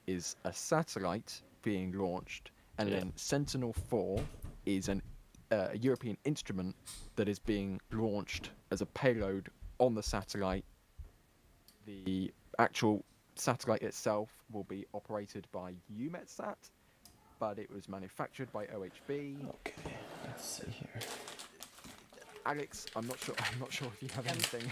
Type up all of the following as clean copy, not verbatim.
is a satellite being launched, and then Sentinel-4 is a European instrument that is being launched as a payload on the satellite. The actual satellite itself will be operated by EUMETSAT, but it was manufactured by OHB. Okay, let's see here. Alex, I'm not sure if you have anything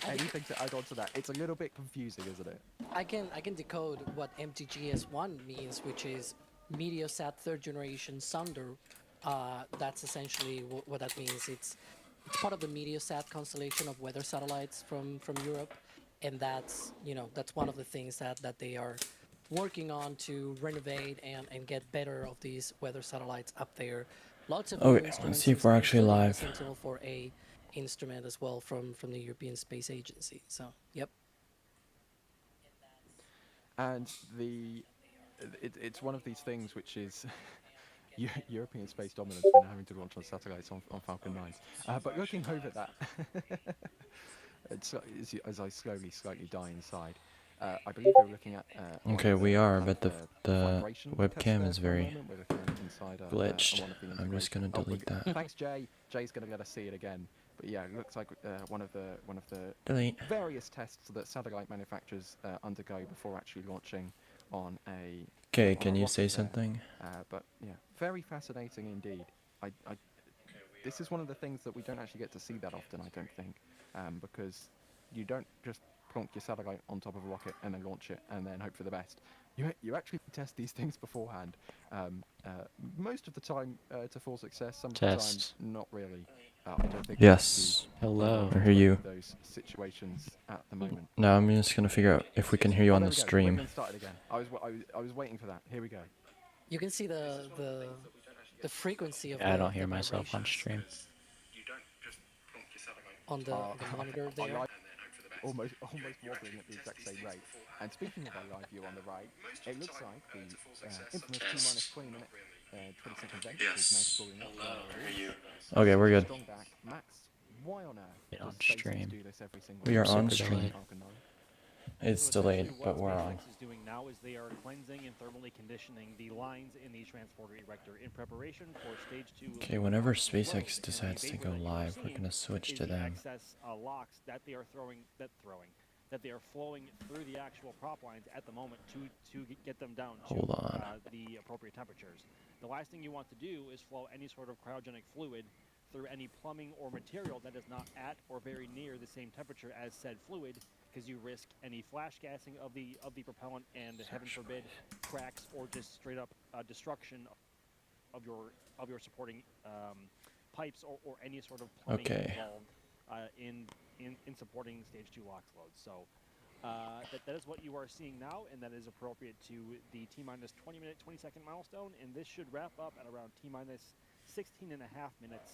anything to add on to that. It's a little bit confusing, isn't it? I can decode what MTG-S1 means, which is Meteosat third generation sounder. That's essentially what that means. It's part of the Meteosat constellation of weather satellites from Europe, and that's that's one of the things that they are working on to renovate and get better of these weather satellites up there. Lots of new instruments. Let's see if we're actually live. Sentinel-4A instrument as well from the European Space Agency. So yep. And it's one of these things which is European space dominance when having to launch on satellites on Falcon 9s. But looking over that, as I slightly die inside, I believe we're looking at. Okay, we are, but the webcam is very glitched. I'm just gonna delete that. Thanks, Jay. Jay's gonna let us see it again. But yeah, it looks like one of the Delete. various tests that satellite manufacturers undergo before actually launching on a. Okay, can you say something? But yeah, very fascinating indeed. This is one of the things that we don't actually get to see that often, I don't think, because you don't just plonk your satellite on top of a rocket and then launch it and then hope for the best. You actually test these things beforehand. Most of the time to full success. Some of the time not really. I don't think. Yes. Hello. I hear you. Those situations at the moment. Now I'm just gonna figure out if we can hear you on the stream. Again. I was waiting for that. Here we go. You can see the frequency of. I don't hear myself on stream. On the monitor there. Almost wobbling at the exact same rate. And speaking of our live view on the right, it looks like the infamous T-minus 20 minute 20-second event is now pulling up. Okay, we're good. Max, why on earth on stream. We are on Super stream. It's delayed, but we're on. SpaceX is doing now is they are cleansing and thermally conditioning the lines in the transporter erector in preparation for stage 2. Okay, whenever SpaceX decides to go live, we're gonna switch to them. Excess locks that they are that they are flowing through the actual prop lines at the moment to get them down to the appropriate temperatures. The last thing you want to do is flow any sort of cryogenic fluid through any plumbing or material that is not at or very near the same temperature as said fluid, because you risk any flash gassing of the propellant and, heaven forbid, cracks or just straight up destruction of your supporting pipes or any sort of plumbing involved in supporting stage 2 LOX loads. So that is what you are seeing now, and that is appropriate to the T-minus 20-minute, 20-second milestone, and this should wrap up at around T-minus 16 and a half minutes.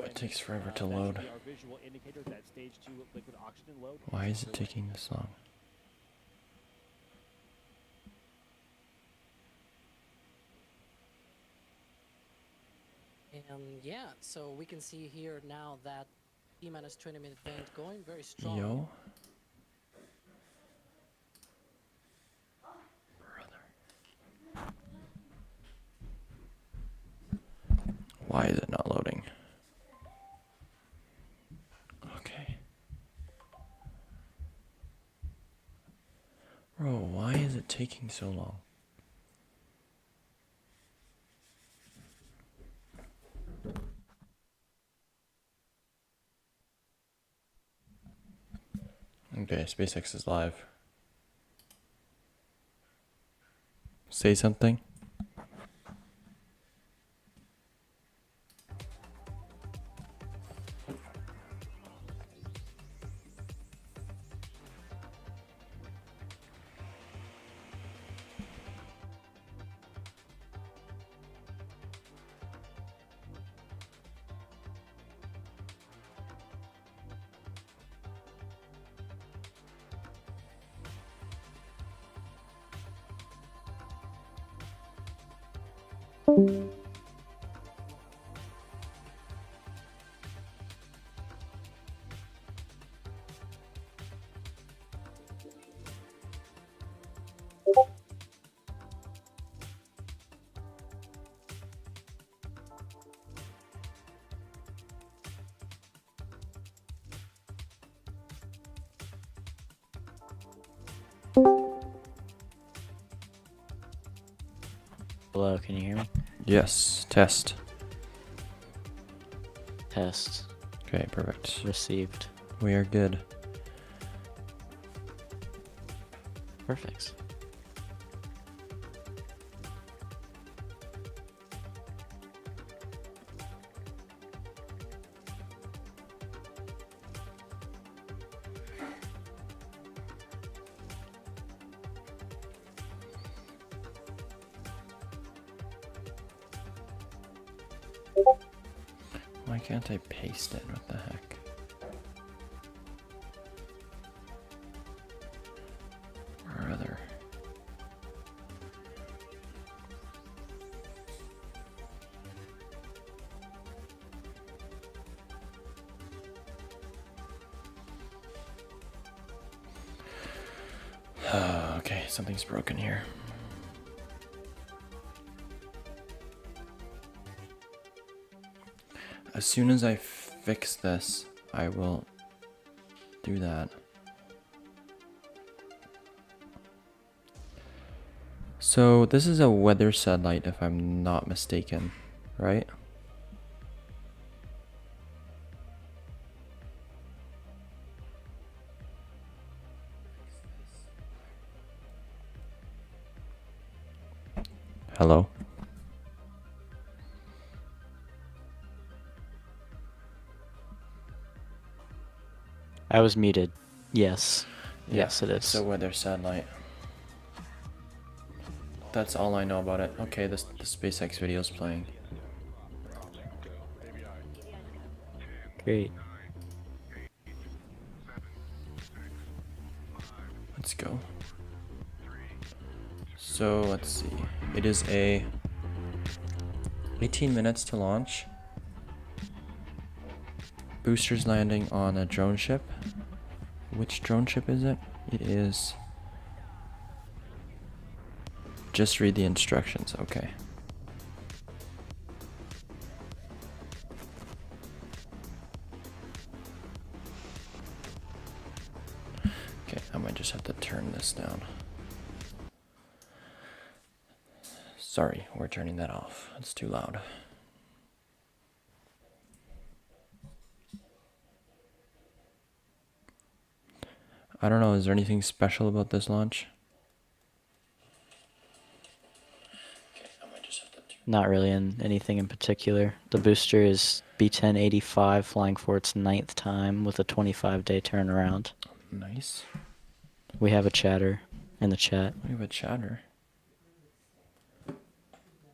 It takes forever to load. Our visual indicator that stage 2 liquid oxygen load. Why is it taking this long? And yeah, so we can see here now that T-minus 20-minute event going very strong. Yo. Why is it not loading? Okay. Bro, why is it taking so long? Okay, SpaceX is live. Say something. Hello, can you hear me? Yes, test. Test. Okay, perfect. Received. We are good. Perfect. Why can't I paste it? What the heck? Or other. Okay, something's broken here. As soon as I fix this, I will do that. So this is a weather satellite if I'm not mistaken, right? Hello? I was muted. Yes. Yeah, Yes, it it's is. a weather satellite. That's all I know about it. Okay, the SpaceX video is playing. Great. Let's go. So let's see. It is a 18 minutes to launch. Boosters landing on a drone ship. Which drone ship is it? It is... Just read the instructions, okay. Okay, I might just have to turn this down. Sorry, we're turning that off. It's too loud. I don't know, is there anything special about this launch? Not really anything in particular. The booster is B1085, flying for its 9th time with a 25-day turnaround. Nice. We have a chatter in the chat. We have a chatter.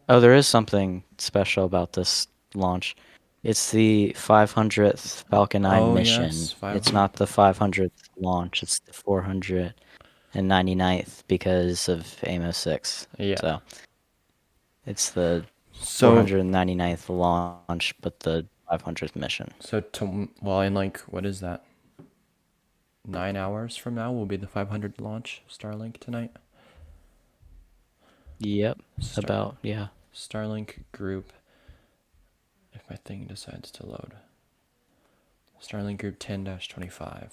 Oh, there is something special about this launch. It's the 500th Falcon 9 Oh, mission. yes, It's 500. not the 500th launch. It's the 499th because of AIMO 6. Yeah. So it's the So, 499th launch, but the 500th mission. so well, in like, what is that? 9 hours from now will be the 500 launch Starlink tonight. Yep. Yeah. Starlink group. If my thing decides to load. Starlink group 10-25.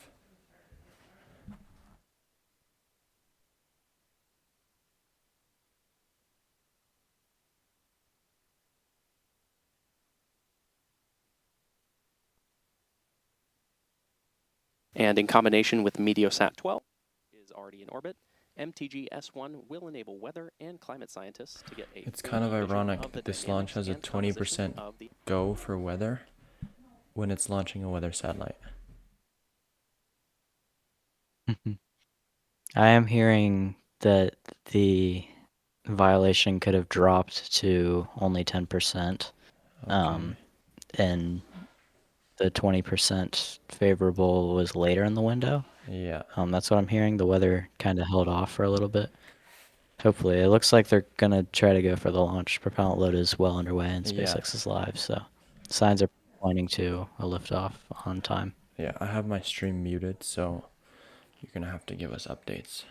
And in combination with Meteosat 12 is already in orbit, MTG-S1 will enable weather and climate scientists to get a It's kind of 3D vision ironic of the that this dynamics launch has a and composition 20% of the go for weather when it's launching a weather satellite. I am hearing that the violation could have dropped to only 10%. Okay. And the 20% favorable was later in the window. Yeah. That's what I'm hearing. The weather kind of held off for a little bit. Hopefully, it looks like they're gonna try to go for the launch. Propellant load is well underway and Yeah. SpaceX is live, so signs are pointing to a liftoff on time. Yeah, I have my stream muted, so you're gonna have to give us updates.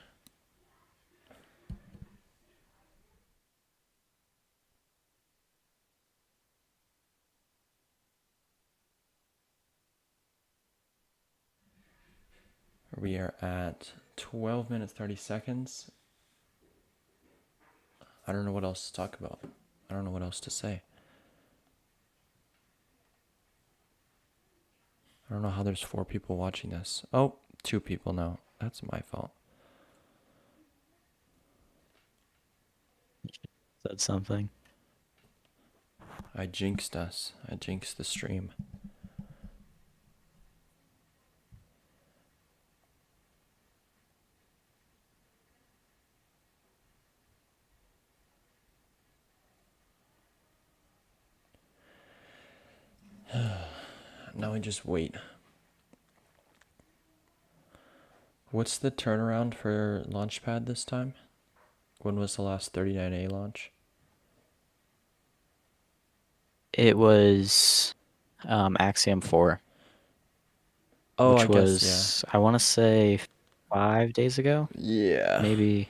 We are at 12 minutes 30 seconds. I don't know what else to talk about. I don't know what else to say. I don't know how there's 4 people watching this. Oh, 2 people now. That's my fault. Said something. I jinxed us. I jinxed the stream. Now we just wait. What's the turnaround for Launchpad this time? When was the last 39A launch? It was Axiom 4. Oh, which I guess, was, I want to say 5 days ago. Yeah. Maybe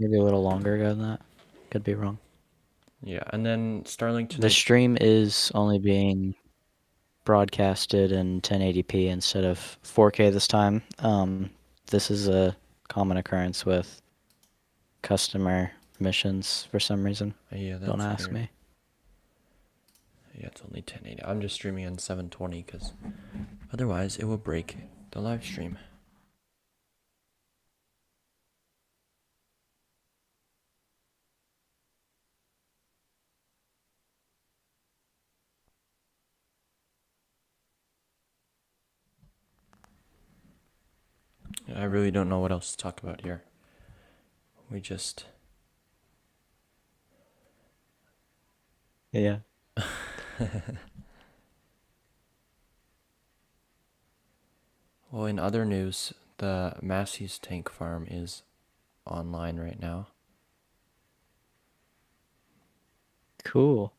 a little longer ago than that. Could be wrong. Yeah, and then Starlink The tonight. stream is only being broadcasted in 1080p instead of 4K this time. This is a common occurrence with customer missions for some reason. Yeah, that's Don't ask weird. me. Yeah, it's only 1080. I'm just streaming on 720 because otherwise it will break the live stream. I really don't know what else to talk about here. We just... Yeah. Well, in other news, the Massey's tank farm is online right now. Cool.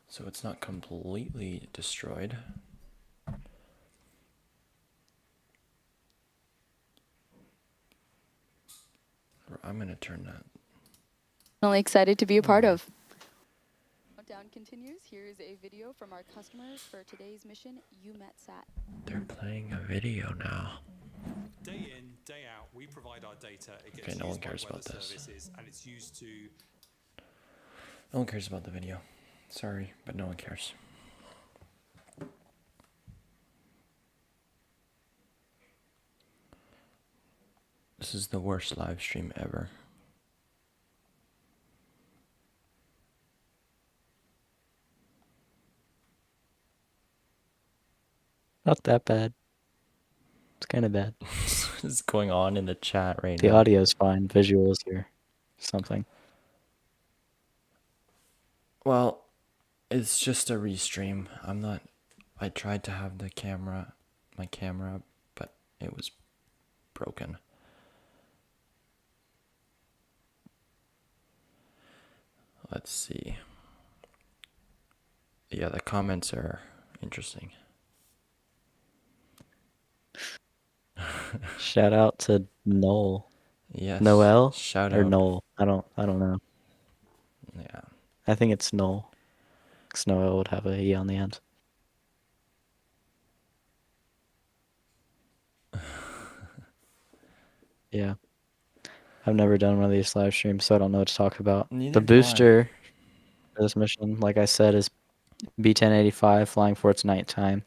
So it's not completely destroyed. I'm going to turn that. Definitely excited to be a part of. Countdown continues. Here's a video from our customers for today's mission, UMETSAT. They're playing a video now. Day in, day out, we provide our data. It gets Okay, no one used by cares about weather this. services, and it's used to... No one cares about the video. Sorry, but no one cares. This is the worst live stream ever. Not that bad. It's kind of bad. What is going on in the chat right The now? audio's fine. Visuals here. Something. Well, it's just a restream. I tried to have my camera, but it was broken. Let's see. Yeah, the comments are interesting. Shout out to Noel. Yes. Noel Shout or out. Noel. I don't know. Yeah. I think it's Noel. Because Noel would have a E on the end. Yeah. I've never done one of these live streams, so I don't know what to talk about. Neither The do I. booster for this mission, like I said, is B1085 flying for its nighttime.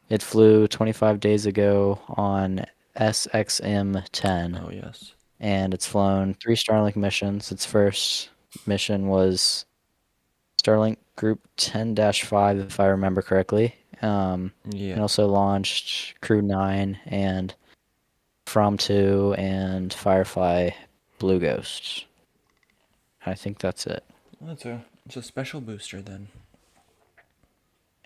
It flew 25 days ago on SXM-10. Oh, yes. And it's flown 3 Starlink missions. Its first mission was Starlink Group 10-5, if I remember correctly. Yeah. It also launched Crew 9 and From 2 and Firefly Blue Ghost. I think that's it. Well, it's a special booster then.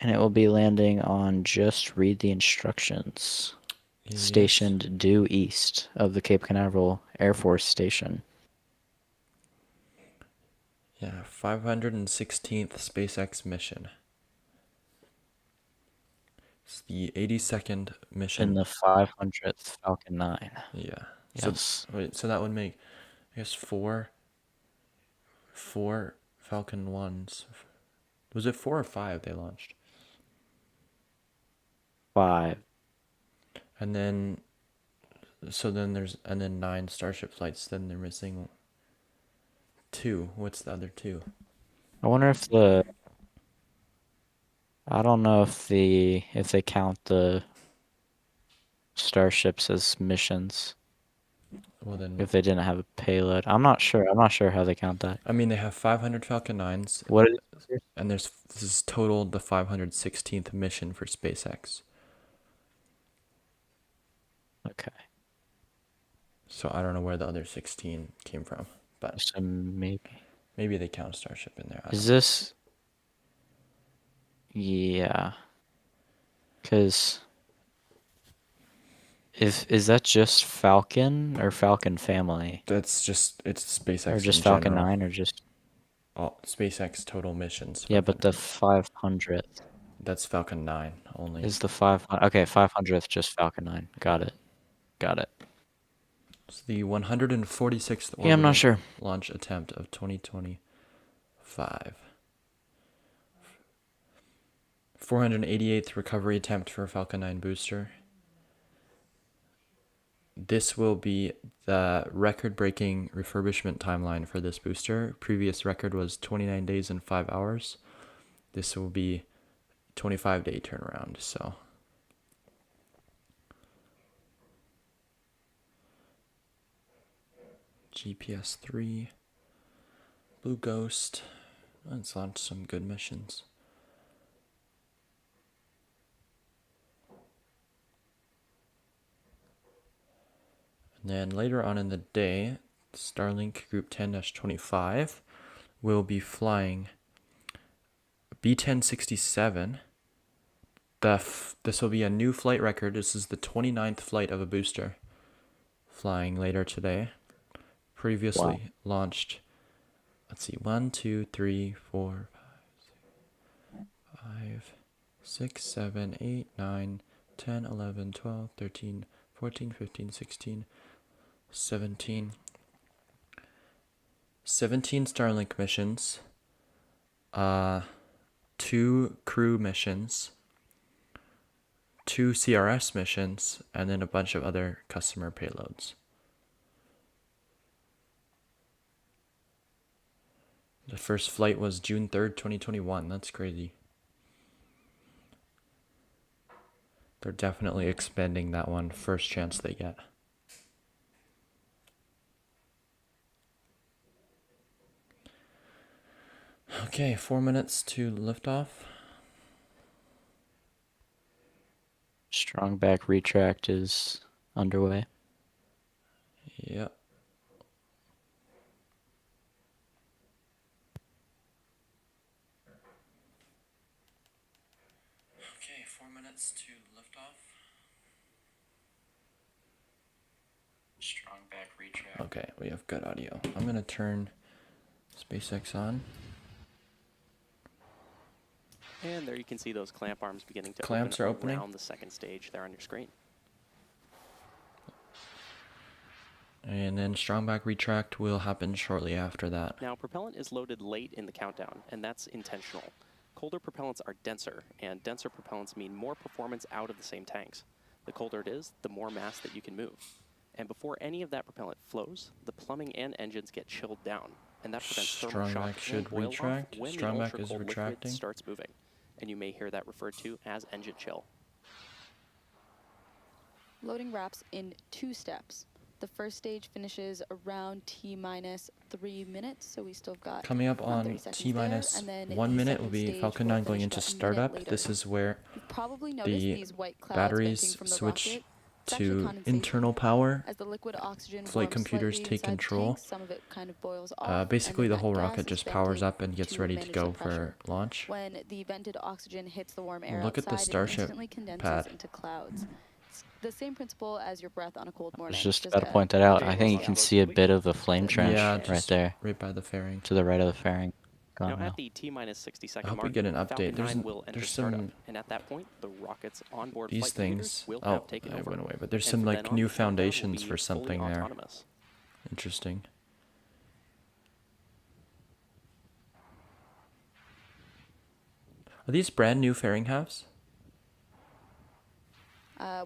And it will be landing on Just Read the Instructions, Yes. stationed due east of the Cape Canaveral Air Force Station. Yeah, 516th SpaceX mission. It's the 82nd mission. In the 500th Falcon 9. Yeah. Yes. So that would make, I guess, four Falcon 1s. Was it 4 or 5 they launched? 5. And then, so then there's, and then 9 Starship flights, then they're missing 2. What's the other 2? I wonder if I don't know if they count the starships as missions Well then, if they didn't have a payload. I'm not sure. I'm not sure how they count that. I mean they have 500 Falcon 9s, What is and this is total the 516th mission for SpaceX. Okay. So I don't know where the other 16 came from, but So maybe. maybe they count Starship in there. I Is don't know. this? Yeah. Because is that just Falcon or Falcon family? That's just it's SpaceX Or just in Falcon general. 9 or just All SpaceX total missions. yeah, but the 500. 500th That's Falcon 9 only. is the 500. Okay, 500th just Falcon 9. Got it. Got it. It's the 146th Yeah, I'm not orbital sure. launch attempt of 2025. 488th recovery attempt for Falcon 9 booster. This will be the record-breaking refurbishment timeline for this booster. Previous record was 29 days and 5 hours. This will be 25-day turnaround, so GPS 3, Blue Ghost. Let's launch some good missions. And then later on in the day, Starlink Group 10-25 will be flying B-1067. This will be a new flight record. This is the 29th flight of a booster flying later today. Previously launched, let's see, 1, 2, 3, 4, 5, 6, 7, 8, 9, 10, 11, 12, 13, 14, 15, 16, 17. 17 Starlink missions, 2 crew missions, 2 CRS missions, and then a bunch of other customer payloads. The first flight was June 3rd, 2021. That's crazy. They're definitely expanding that one first chance they get. Okay, 4 minutes to liftoff. Strong back retract is underway. Yep. Okay, 4 minutes to liftoff. Strong back retract. Okay, we have good audio. I'm gonna turn SpaceX on. And there you can see those clamp arms beginning to Clamps open are opening. around the second stage there on your screen. And then strong back retract will happen shortly after that. Now, propellant is loaded late in the countdown, and that's intentional. Colder propellants are denser, and denser propellants mean more performance out of the same tanks. The colder it is, the more mass that you can move. And before any of that propellant flows, the plumbing and engines get chilled down, and that prevents thermal Strong shock back and should boil off retract. when Strong the back is ultra-cold liquid retracting. starts moving. And you may hear that referred to as engine chill. Loading wraps in 2 steps. The first stage finishes around T-minus 3 minutes, so we still got Coming up around 30 on seconds T-minus there, and then 1 the minute will second be stage Falcon will 9 going finish into about a minute startup. later. This is where You've probably noticed the these white clouds batteries venting from the switch rocket. It's actually to condensation. internal power. As the liquid oxygen Flight warms computers slightly take inside the control. tank, some of it kind of boils off, and Basically, then the whole that rocket gas is just powers venting up and gets to ready to manage go the pressure. for launch. When the vented oxygen hits the warm air Look at the outside, it Starship instantly condenses pad. into clouds. It's the same principle as your breath on a cold I morning. was just just about to a point that out. very I low think you scale. can see a bit of a flame trench Yeah, right just there right by the fairing. to the right of the fairing. Now, Gone now. at the T-minus 60 I second hope we mark, get an update. Falcon There's 9 will enter there's startup, some and at that point, the rocket's onboard these flight computers things. will Oh, have taken it over. went away. But there's And some from like then on, new the countdown will foundations be for fully something there. autonomous. Interesting. Are these brand new fairing halves?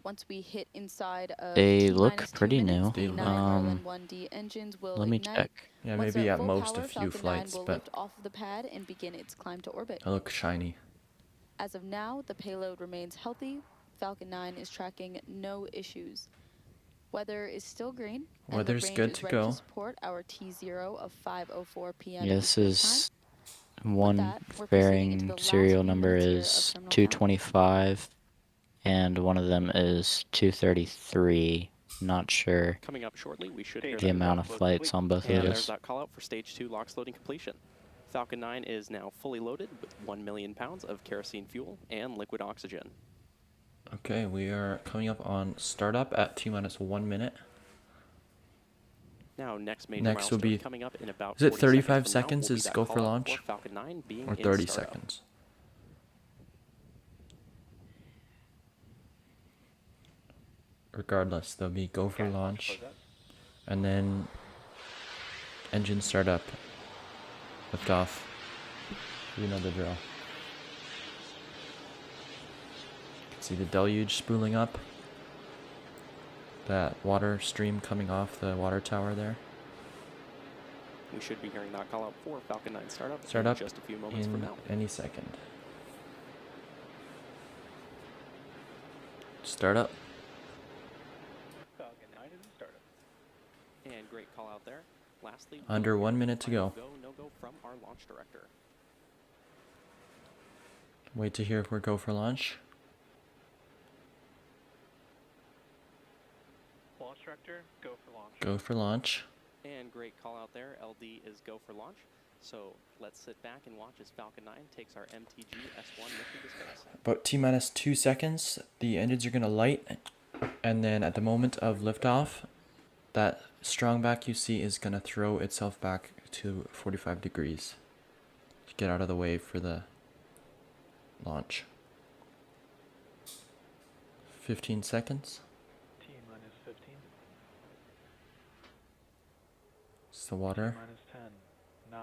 Once we hit inside of They look T-minus 2 pretty minutes, new. the They 9 look- Merlin 1D engines will Let me ignite. check. Yeah, Once maybe they're at full most power, a few Falcon 9 flights, will but lift off of the pad and begin its climb to orbit. they look shiny. As of now, the payload remains healthy. Falcon 9 is tracking no issues. Weather is still green, and Weather's the range good is to ready go. to support our T0 of 5:04 p.m. Yeah, this Eastern time. is With one that, we're proceeding into the varying last serial few number minutes here of is terminal count. 225, and one of them is 233. Not sure Coming up shortly, we should hear the that amount of flights on both of And there's those. that call out for stage 2 LOX loading completion. Falcon 9 is now fully loaded with 1 million pounds of kerosene fuel and liquid oxygen. Okay, we are coming up on startup at T-minus 1 minute. Now, next major Next will milestone be- coming up in about is it 40 35 seconds from now seconds will be is that go for call out launch? Falcon 9 being Or in 30 startup. seconds. Regardless, there'll be go for launch, and then engine startup, lift off. You know the drill. You can see the deluge spooling up. That water stream coming off the water tower there. We should be hearing that call out for Falcon 9 startup Startup in just a few moments from in now. any second. Startup. Falcon 9 is in startup. And great call out there. Lastly, Under we'll 1 hear minute to final go. No-go from our launch director. Wait to hear if we're go for launch. Launch director, go for launch. Go for launch. And great call out there. LD is go for launch. So let's sit back and watch as Falcon 9 takes our MTG-S1 mission to space. About T-minus 2 seconds, the engines are gonna light, and then at the moment of liftoff, that strong back you see is gonna throw itself back to 45 degrees to get out of the way for the launch. 15 seconds. T minus 15. It's the water. T minus 10. 9.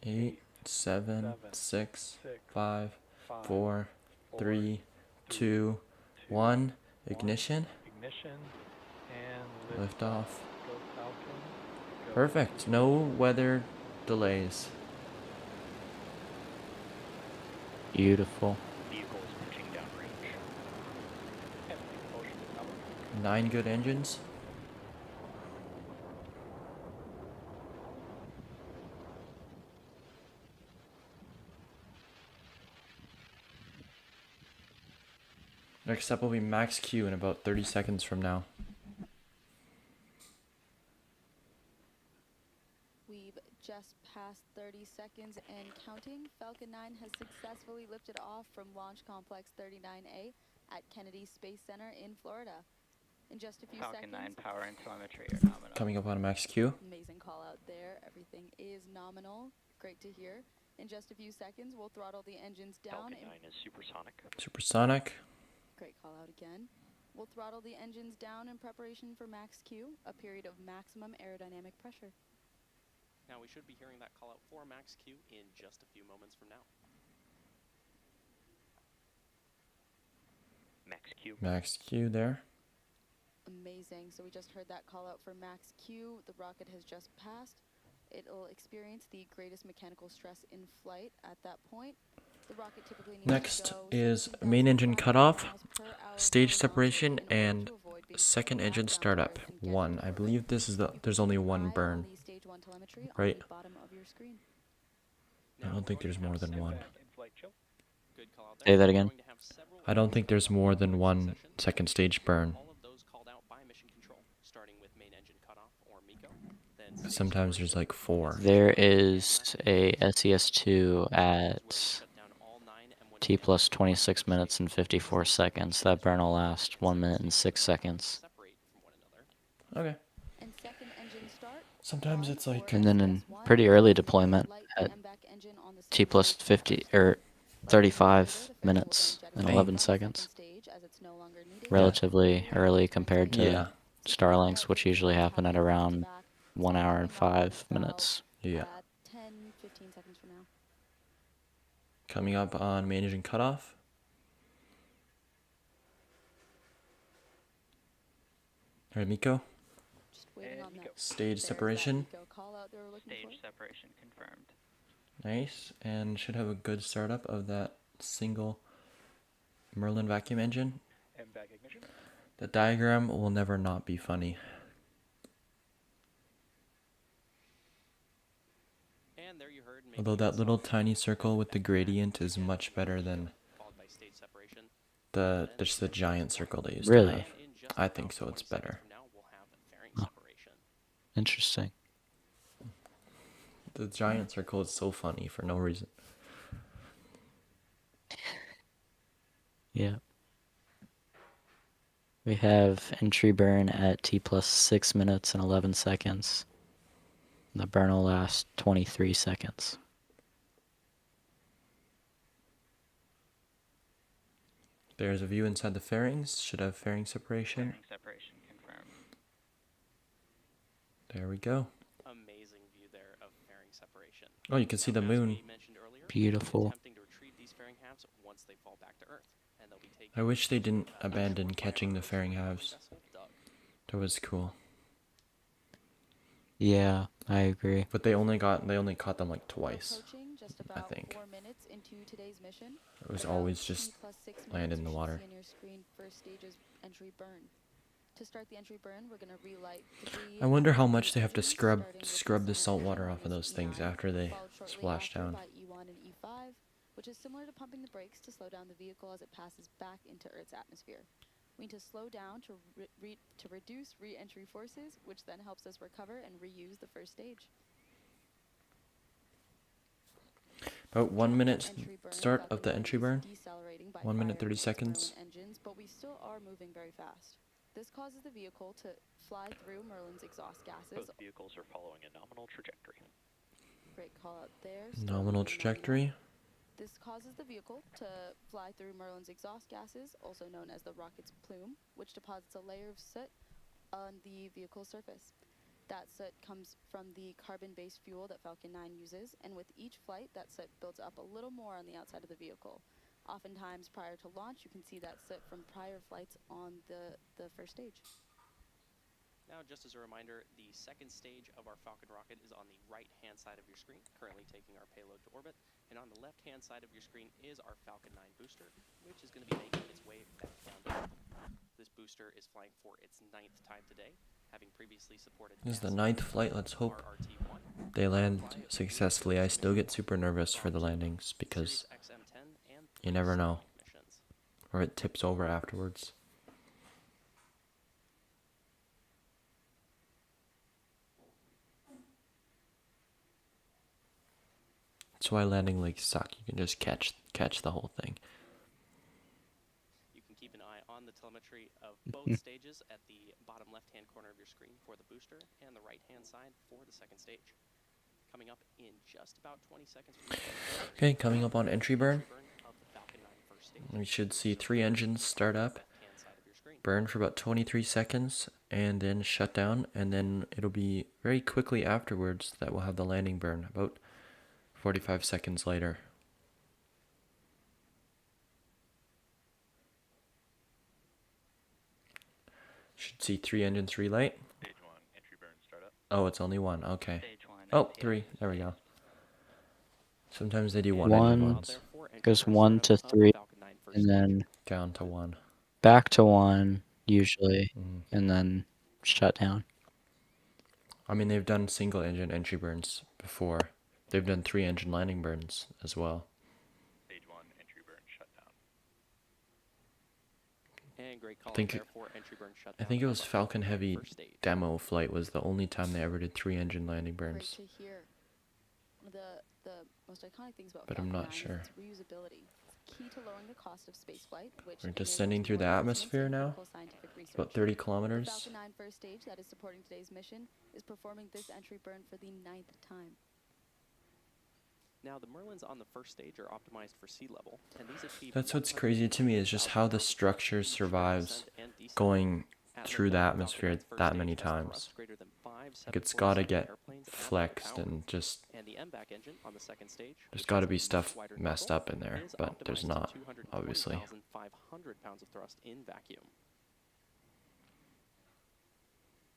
8, 7, 6, 5, 4, 3, 2, 1. Ignition. Ignition. And Lift off. Go Falcon. Go. Perfect. No weather delays. Beautiful. Vehicle is pitching downrange. And motion power. 9 good engines. Next up will be max Q in about 30 seconds from now. We've just passed 30 seconds and counting. Falcon 9 has successfully lifted off from Launch Complex 39A at Kennedy Space Center in Florida. In just a few Falcon 9 seconds. power and telemetry are nominal. Coming up on max Q. Amazing call out there. Everything is nominal. Great to hear. In just a few seconds, we'll throttle the engines down. Falcon 9 is supersonic. Supersonic. Great call out again. We'll throttle the engines down in preparation for max Q, a period of maximum aerodynamic pressure. Now we should be hearing that call out for max Q in just a few moments from now. Max Q. Max Q there. Amazing. So we just heard that call out for max Q. The rocket has just passed. It'll experience the greatest mechanical stress in flight at that point. The rocket typically needs Next to go is 16,000 main engine cutoff, miles per hour stage for separation, launch in order and to avoid being second pulled back engine down to startup. Earth and get 1. into I orbit. believe this is the. You can There's keep only an one eye on burn. the stage 1 telemetry on Right. the bottom of your screen. I don't think there's more than one. In-flight chill. Good call out there. Say that We're again. going to have several I don't think there's more than one succession. second stage burn. All of those called out by mission control, starting with main engine cutoff or MECO. Then Sometimes there's like 4. There is a SES2 at shut down all 9 M1 T plus 26 minutes and 54 seconds. That burn will last 1 minute and 6 seconds. separate from one another. Okay. And second engine start. Sometimes it's like And then in pretty early deployment at T plus 50 or 35 minutes and 11 seconds. Relatively early compared to Yeah. Starlinks, which usually happen at around 1 hour and 5 minutes. Yeah. 10, 15 seconds from now. Coming up on main engine cutoff. Alright, Miko. Just waiting on that. Stage There's that separation. Nico call out they were looking Stage for. separation confirmed. Nice. And should have a good startup of that single Merlin vacuum engine. And back ignition. The diagram will never not be funny. And there you heard. Although that little tiny circle with the gradient is much better than Followed by stage separation. just the giant circle they used Really? to have. I think so, it's better. Now we'll have fairing Huh. separation. Interesting. The giant circle is so funny for no reason. Yeah. We have entry burn at T plus 6 minutes and 11 seconds. The burn will last 23 seconds. There's a view inside the fairings. Should have fairing separation. Fairing separation confirmed. There we go. Amazing view there of fairing separation. Oh, you can see the moon. We mentioned earlier, Beautiful. attempting to retrieve these fairing halves once they fall back to Earth, and they'll be taken. I wish they didn't abandon catching the fairing halves. That was cool. Yeah, I agree. But they only caught them like twice. Approaching just I about think. 4 minutes into today's mission. It was Around always T just plus 6 land minutes, in the you should water. see on your screen first stage's entry burn. To start the entry burn, we're gonna relight 3 I wonder how much they have to engines, scrub starting with scrub the center salt engine water known off of as those things E9, after they followed shortly splash after down. by E1 and E5, which is similar to pumping the brakes to slow down the vehicle as it passes back into Earth's atmosphere. We need to slow down to reduce re-entry forces, which then helps us recover and reuse the first stage. About 1 minute Entry burn, start Falcon of the 9 entry is burn. decelerating by 1 minute firing 30 its seconds. Merlin engines, but we still are moving very fast. This causes the vehicle to fly through Merlin's exhaust gases. Both vehicles are following a nominal trajectory. Great call out there. still Nominal moving trajectory. This causes the vehicle to fly through Merlin's exhaust gases, also known as the rocket's plume, which deposits a layer of soot on the vehicle's surface. That soot comes from the carbon-based fuel that Falcon 9 uses, and with each flight, that soot builds up a little more on the outside of the vehicle. Oftentimes, prior to launch, you can see that soot from prior flights on the first stage. Now, just as a reminder, the second stage of our Falcon rocket is on the right-hand side of your screen, currently taking our payload to orbit. And on the left-hand side of your screen is our Falcon 9 booster, which is going to be making its way back down to Earth. This booster is flying for its 9th time today, having previously supported This is the NASA 9th flight. Let's hope RRT-1, they land successfully. I still get super nervous for the landings because Sirius XM-10, and you never know, missions. or it tips over afterwards. That's why landing legs suck. You can just catch the whole thing. You can keep an eye on the telemetry of both stages at the bottom left-hand corner of your screen for the booster and the right-hand side for the second stage. Coming up in just about 20 seconds. Okay, coming up on entry burn. Of the Falcon 9 first stage. We should see 3 engines start up, Left-hand side of your screen. burn for about 23 seconds, and then shut down, and then it'll be very quickly afterwards that we'll have the landing burn, about 45 seconds later. Should see 3 engines relight. Stage 1 entry burn startup. Oh, it's only 1, okay. Stage 1. Oh, 3, there we go. Sometimes they do 1 One. engine Out ones. there for entry Goes burn 1 to startup of 3, Falcon 9 first and stage. then Down to 1. back to 1 usually, Mm. and then shut down. I mean, they've done single engine entry burns before. They've done 3 engine landing burns as well. Stage 1 entry burn shutdown. And great call think there it- for entry burn I shutdown think it of was our Falcon Heavy first stage. demo flight was the only time they ever did 3 engine landing Great burns. to hear. The most iconic things about But I'm Falcon not 9 sure. is its reusability. It's key to lowering the cost of spaceflight, which We're enables descending through the more investments atmosphere in now. critical scientific research. About 30 The kilometers. Falcon 9 first stage that is supporting today's mission is performing this entry burn for the 9th time. Now, the Merlins on the first stage are optimized for sea level, and these achieve That's what's crazy to me is just how the structure survives going through the atmosphere that many times. Like it's gotta get flexed and just And the MVAC engine on the second stage, there's which gotta has a be much stuff wider messed nozzle, up in there, is but there's optimized to not, obviously. 220,500 pounds of thrust in vacuum.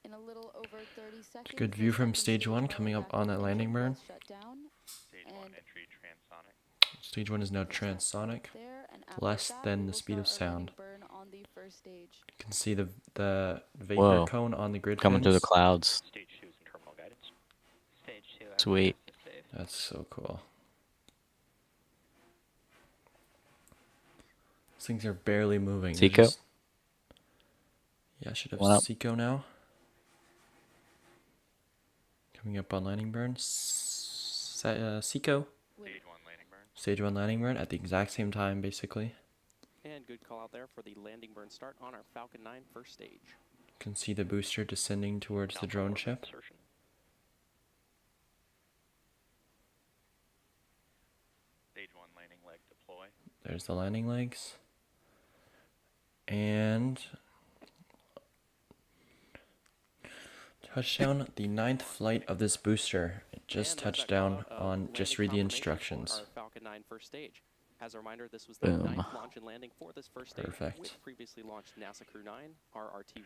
In a little over 30 seconds, Good the view from second stage 1 coming up on that landing burn. shut down. Stage 1 And entry transonic. Stage 1 is now we'll stop transonic, there, and after less that, than we the will speed of start our landing sound. burn on the first stage. You can see the vapor Whoa. cone on the grid Coming through the fins. clouds. Stage 2 is in terminal guidance. Stage 2. Sweet. Safe. That's so cool. These things are barely moving. They're Seco? just- Yeah, I should have One up. Seco now. Coming up on landing burn. Seco. Stage 1 landing burn. Stage 1 landing burn at the exact same time, basically. And good call out there for the landing burn start on our Falcon 9 first stage. You can see the booster descending towards the Alpha drone orbit ship. insertion. Stage 1 landing leg deploy. There's the landing legs. And touchdown, the 9th flight of this booster. It just And that's touched that call down out of on, landing just read the confirmation for instructions. Our Falcon 9 first stage. As a reminder, this was the Boom. 9th launch and landing for this first stage Perfect. with previously launched NASA Crew 9, RRT-1,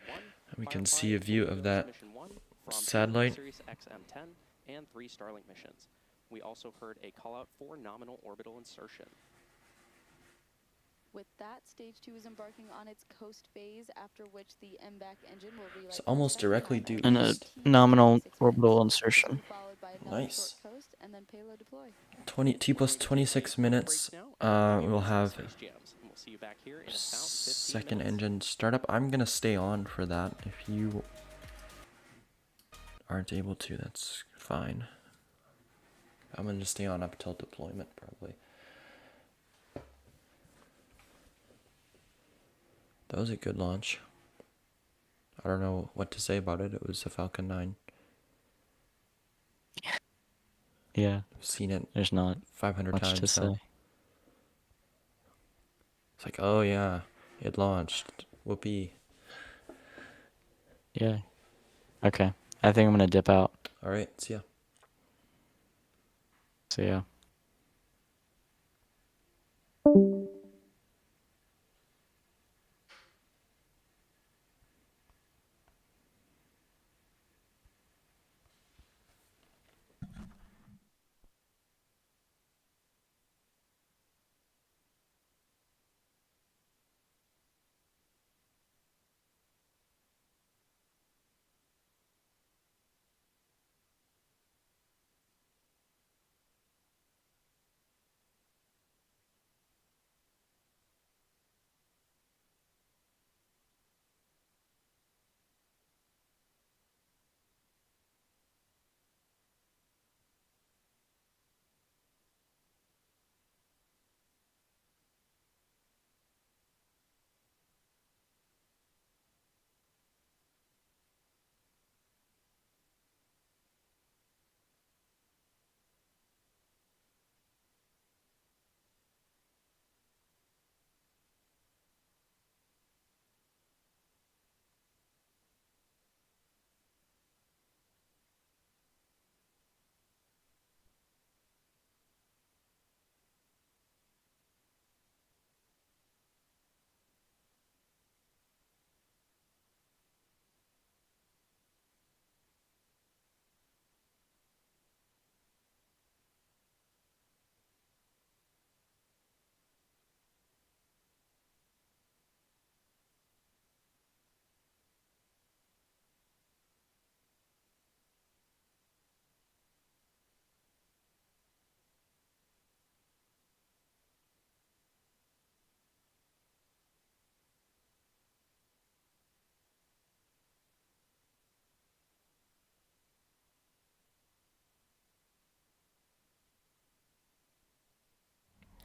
And we can Firefly, see a view of Helios that Mission 1 from satellite. Sirius XM-10, and 3 Starlink missions. We also heard a call out for nominal orbital insertion. With that, stage 2 is embarking on its coast phase, after which the MVAC engine will relight So for a almost second directly time due at And a east. 15 nominal 26 orbital minutes. This will insertion. be followed by another Nice. short coast and then payload deploy. 20 T plus 26 minutes. We'll have Space jams, and we'll see you back here in about 15 second minutes. engine startup. I'm gonna stay on for that. If you aren't able to, that's fine. I'm gonna stay on up till deployment probably. That was a good launch. I don't know what to say about it. It was a Falcon 9. Yeah, I've seen it there's not 500 much times to now. say. It's like, oh yeah, it launched. Whoopee. Yeah. Okay. I think I'm gonna dip out. Alright, see ya. See ya.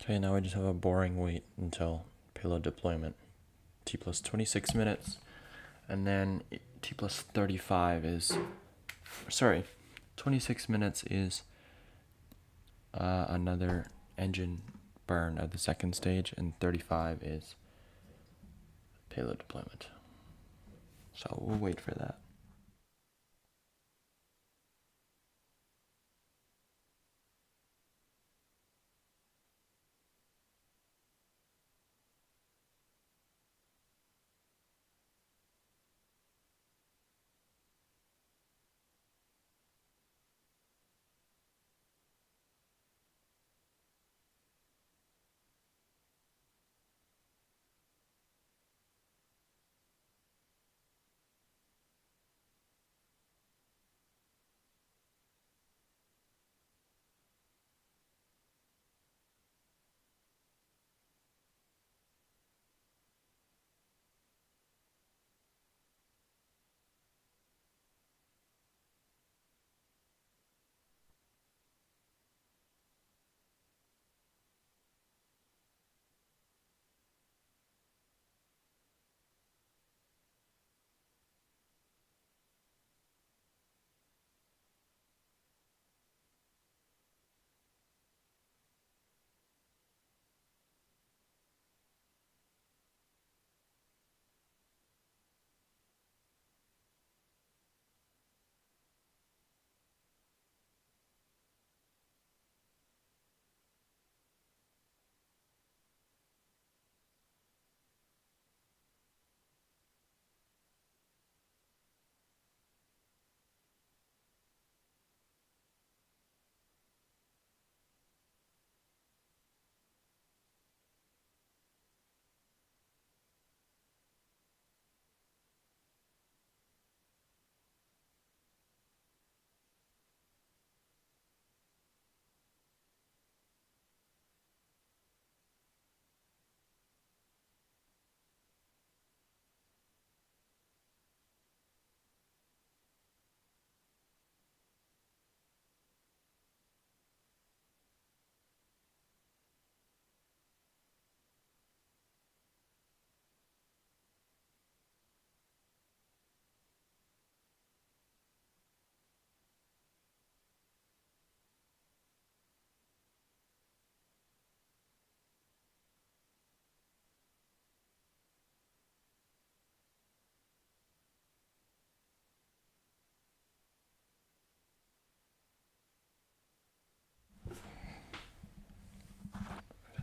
Okay, now we just have a boring wait until payload deployment. T plus 26 minutes. And then T plus 35 is... Sorry, 26 minutes is another engine burn of the second stage, and 35 is payload deployment. So we'll wait for that.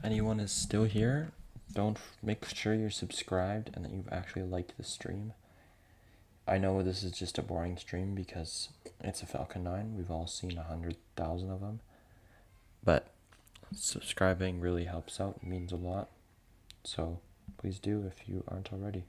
anyone is still here, make sure you're subscribed and that you've actually liked the stream. I know this is just a boring stream because it's a Falcon 9. We've all seen 100,000 of them. But subscribing really helps out, it means a lot. So please do if you aren't already.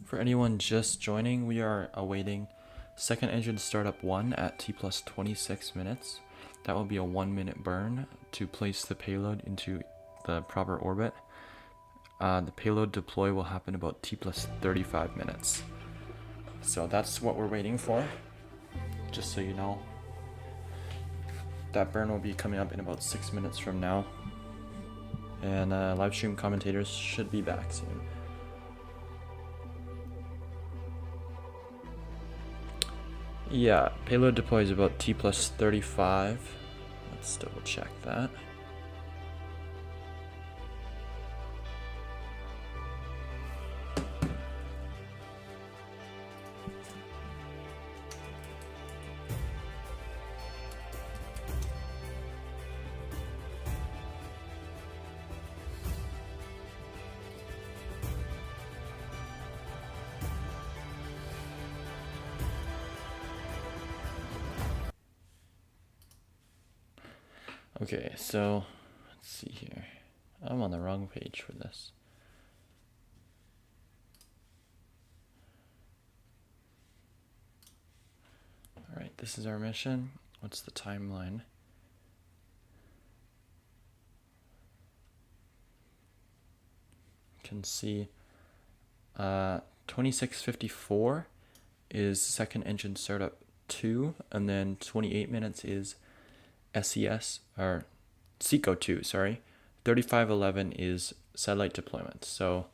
For anyone just joining, we are awaiting second engine startup 1 at T plus 26 minutes. That will be a 1-minute burn to place the payload into the proper orbit. The payload deploy will happen about T plus 35 minutes. So that's what we're waiting for, just so you know. That burn will be coming up in about 6 minutes from now. And live stream commentators should be back soon. Yeah, payload deploy is about T plus 35. Let's double check that. Okay, so let's see here. I'm on the wrong page for this. Alright, this is our mission. What's the timeline? You can see 26:54 is second engine startup 2, and then 28 minutes is SES, or SECO 2, sorry. 35:11 is satellite deployment. So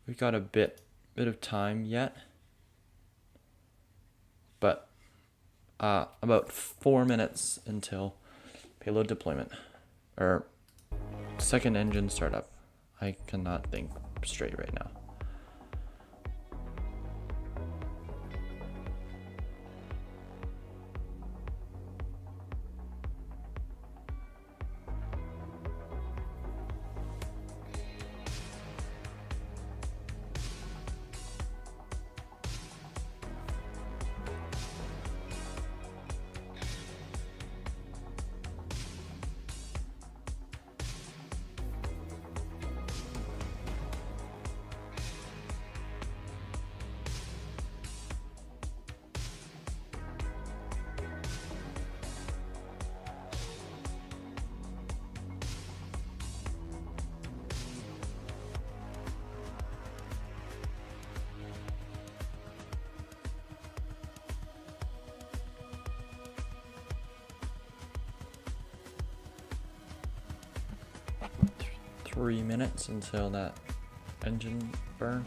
we got a bit of time yet, but about 4 minutes until payload deployment, or second engine startup. I cannot think straight right now. Three minutes until that engine burn.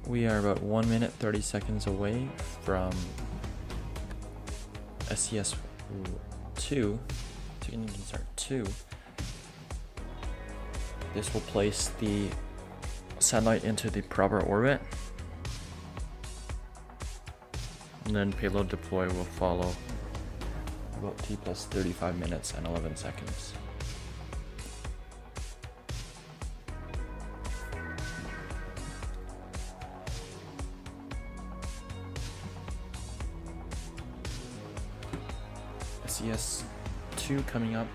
We are about 1 minute 30 seconds away from SES 2, second engine start 2. This will place the satellite into the proper orbit, and then payload deploy will follow about T plus 35 minutes and 11 seconds. SES2 coming up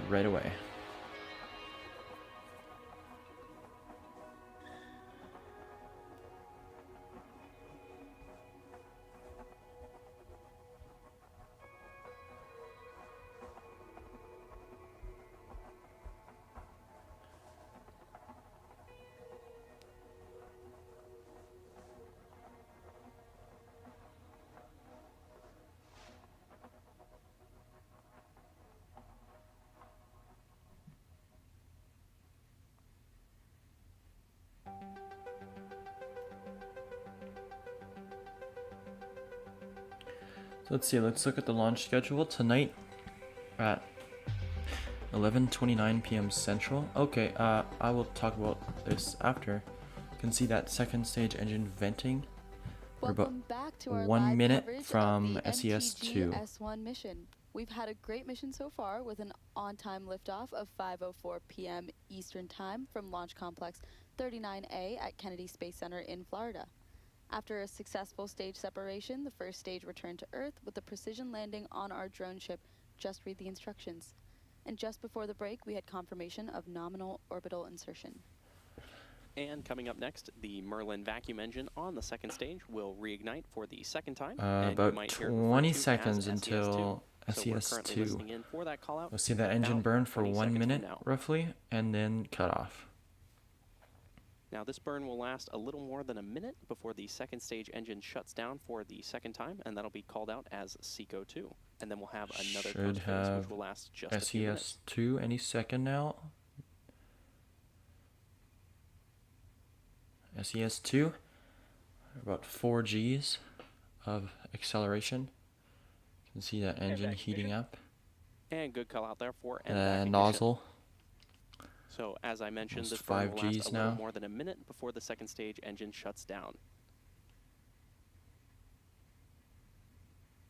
right away. Let's see, let's look at the launch schedule. Tonight at 11:29 p.m. Central. Okay, I will talk about this after. You can see that second stage engine venting. We're about Welcome back to our 1 live minute coverage from of the SES2. MTG-S1 mission. We've had a great mission so far with an on-time liftoff of 5:04 p.m. Eastern Time from Launch Complex 39A at Kennedy Space Center in Florida. After a successful stage separation, the first stage returned to Earth with a precision landing on our drone ship. Just read the instructions. And just before the break, we had confirmation of nominal orbital insertion. And coming up next, the Merlin vacuum engine on the second stage will reignite for the second time. And you About might hear it referred 20 to as seconds SES2. until So we're currently SES2. listening in for that call out. We'll see that engine about burn for 20 1 seconds from minute now. roughly, and then cut off. Now this burn will last a little more than a minute before the second stage engine shuts down for the second time, and that'll be called out as SECO 2. And then we'll have another Should coast phase, have which will last just a few minutes. SES2 any second now. SES2, about 4 Gs of acceleration. You can see that engine heating up. And good call out there for MVAC ignition. Nozzle. So as I mentioned, Almost this burn 5 will last Gs a little now. more than a minute before the second stage engine shuts down.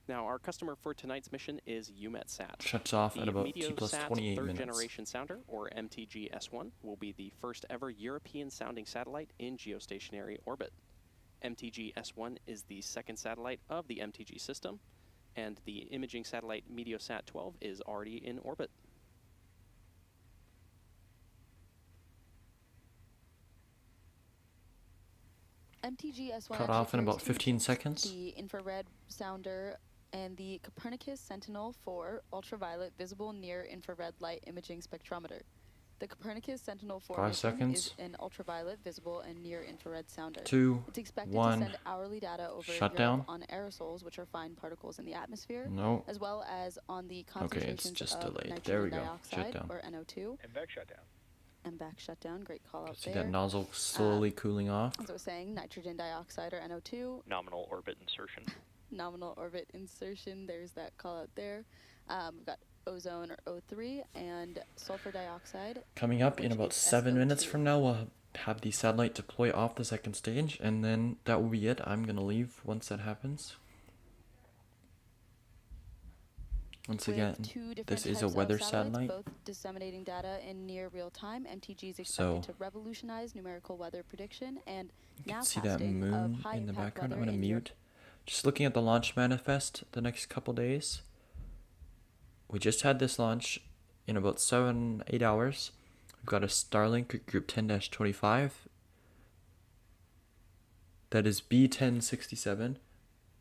Now our customer for tonight's mission is UMETSAT. Shuts off at The about T plus Meteosat 28 third minutes. generation sounder, or MTG-S1, will be the first ever European sounding satellite in geostationary orbit. MTG-S1 is the second satellite of the MTG system, and the imaging satellite Meteosat 12 is already in orbit. MTG-S1 Cut off in about 15 seconds. The infrared sounder and the Copernicus Sentinel-4 ultraviolet visible near-infrared light imaging spectrometer. The Copernicus Sentinel-4 5 mission seconds. is an ultraviolet visible and near-infrared sounder. 2, It's expected 1. to send hourly data over Shut Europe down. on aerosols, which are fine particles in the atmosphere, No. as well as on the Okay, concentrations it's just of delayed. There we nitrogen go. Shut dioxide, down. or NO2, And back shutdown. and back shutdown. Great call out See there. that nozzle slowly cooling off. As I was saying, nitrogen dioxide, or NO2, Nominal orbit insertion. nominal orbit insertion. There's that call out there. We've got ozone, or O3, and sulfur dioxide. Coming up in which about is 7 minutes SO2. from now, we'll have the satellite deploy off the second stage, and then that will be it. I'm gonna leave once that happens. Once With again, two different this is a types of weather satellites, satellite. both disseminating data in near real time. MTG is expected So, to revolutionize numerical weather prediction and You can see that nowcasting of moon high in the impact background. I'm weather gonna in Europe. mute. Just looking at the launch manifest the next couple days. We just had this launch in about 7-8 hours. We've got a Starlink Group 10-25. That is B1067,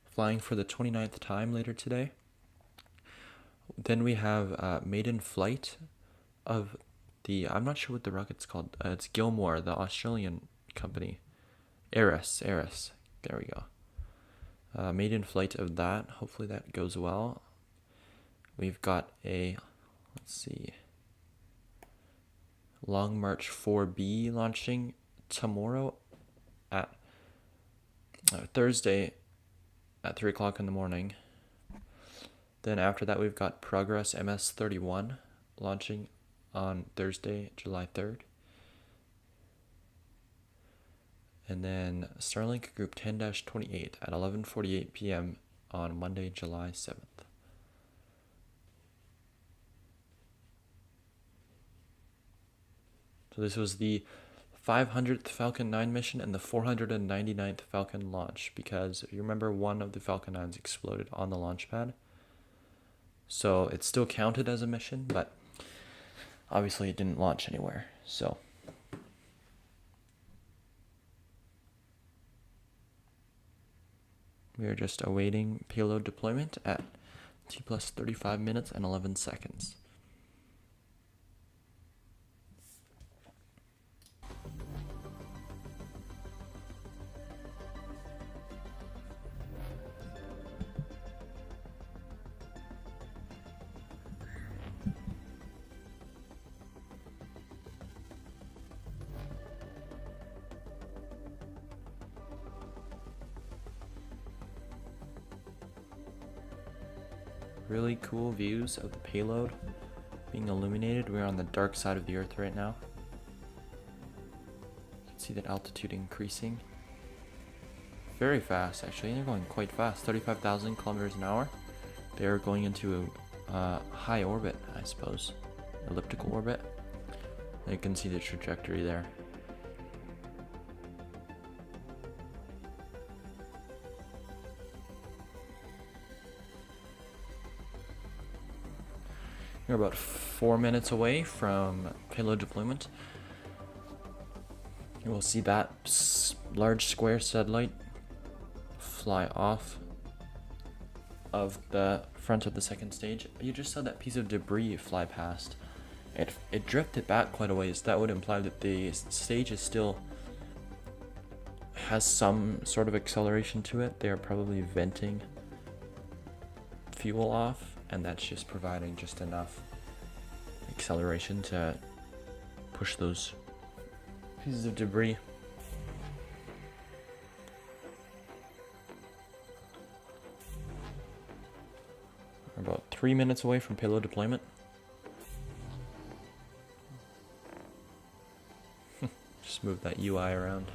flying for the 29th time later today. Then we have maiden flight of the, I'm not sure what the rocket's called. It's Gilmore, the Australian company. Eris. There we go. Maiden flight of that. Hopefully that goes well. We've got a, let's see, Long March 4B launching tomorrow at Thursday at 3 o'clock in the morning. Then after that, we've got Progress MS-31 launching on Thursday, July 3rd. And then Starlink Group 10-28 at 11:48 p.m. on Monday, July 7th. So this was the 500th Falcon 9 mission and the 499th Falcon launch, because you remember one of the Falcon 9s exploded on the launch pad. So it still counted as a mission, but obviously it didn't launch anywhere. So we are just awaiting payload deployment at T plus 35 minutes and 11 seconds. really cool views of the payload being illuminated. We're on the dark side of the Earth right now. You can see that altitude increasing. Very fast, actually. They're going quite fast, 35,000 kilometers an hour. They're going into a high orbit, I suppose, elliptical orbit. You can see the trajectory there. We're about 4 minutes away from payload deployment. You will see that large square satellite fly off of the front of the second stage. You just saw that piece of debris fly past. It drifted back quite a ways. That would imply that the stage is still has some sort of acceleration to it. They are probably venting fuel off, and that's just providing just enough acceleration to push those pieces of debris. We're about 3 minutes away from payload deployment. Just move that UI around.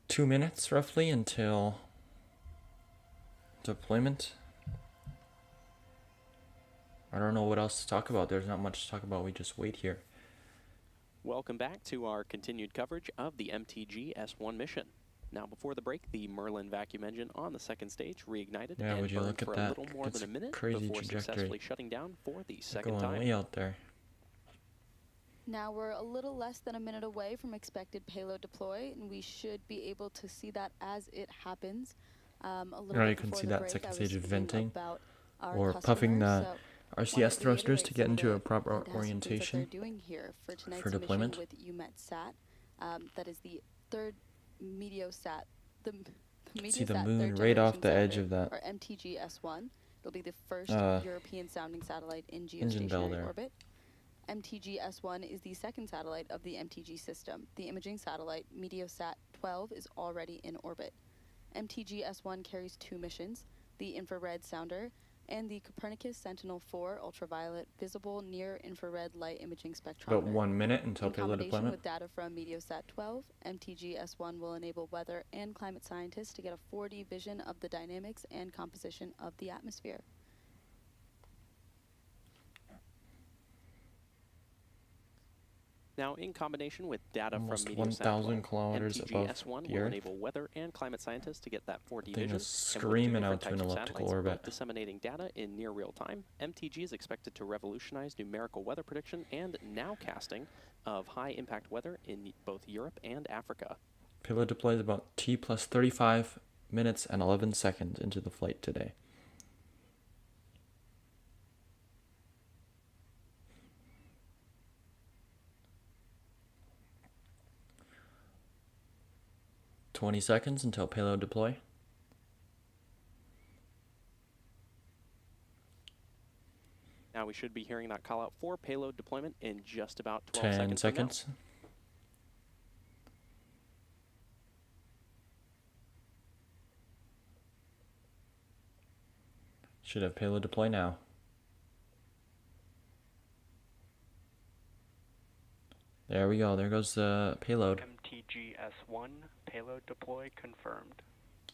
Two minutes roughly until deployment. I don't know what else to talk about. There's not much to talk about. We just wait here. Welcome back to our continued coverage of the MTG-S1 mission. Now, before the break, the Merlin vacuum engine on the second stage reignited and would you burned look for at a that? little more It's than a minute crazy before trajectory. successfully shutting down for the second Going time. way out there. Now we're a little less than a minute away from expected payload deploy, and we should be able to see that as it happens. A little Right, bit you can before see the that break, second I stage was of speaking venting about our or puffing customer, the so RCS wanna thrusters reiterate to some get of into the a proper fantastic things that orientation. they're doing here for tonight's for deployment. mission with UMETSAT. That is the third Meteosat, the See the Meteosat moon third right off generation the edge sounder, of that or MTG-S1. It'll be the first European sounding satellite in engine bell geostationary there. orbit. MTG-S1 is the second satellite of the MTG system. The imaging satellite, Meteosat 12, is already in orbit. MTG-S1 carries two missions, the infrared sounder and the Copernicus Sentinel-4 ultraviolet visible near-infrared light imaging spectrometer. About 1 minute until In payload combination deployment. with data from Meteosat 12, MTG-S1 will enable weather and climate scientists to get a 4D vision of the dynamics and composition of the atmosphere. Now, in combination with data Almost from 1,000 Meteosat 12, kilometers above MTG-S1 the will Earth. enable weather and climate scientists to get that 4D Thing vision. is And with two screaming different out to an types of elliptical satellites, orbit. both disseminating data in near real time, MTG is expected to revolutionize numerical weather prediction and nowcasting of high-impact weather in both Europe and Africa. Payload deploys about T plus 35 minutes and 11 seconds into the flight today. "20 seconds until payload deploy. Now we should be hearing that call out for payload deployment in just about 12 10 seconds. seconds. Should have payload deploy now. There we go. There goes the payload. MTG-S1 payload deploy confirmed.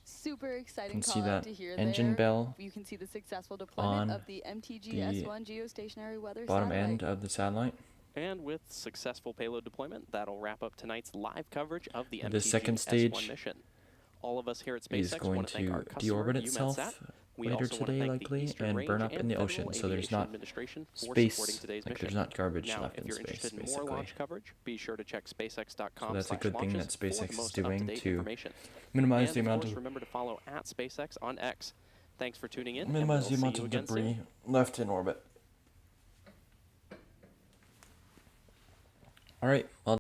Super exciting You can see call out that to hear engine there. bell You can see the successful deployment on of the MTG-S1 geostationary weather bottom satellite. end of the satellite. And with successful payload deployment, that'll wrap up tonight's live coverage of the The second MTG-S1 stage mission. All of us here at is SpaceX going want to thank our to customer, deorbit UMETSAT, itself We later also want to today, thank the likely, Eastern and Range burn up and in the Federal ocean, so there's Aviation not Administration for supporting space, today's like mission. there's not garbage Now, left if in you're space, interested in more basically. launch coverage, be sure to check So SpaceX.com/launches that's a good thing that for SpaceX the is most doing up-to-date to information. minimize And the of amount course, of remember to follow at SpaceX on X. Thanks for tuning in. minimize the and we'll amount see you of again soon. debris left in orbit. All right, well.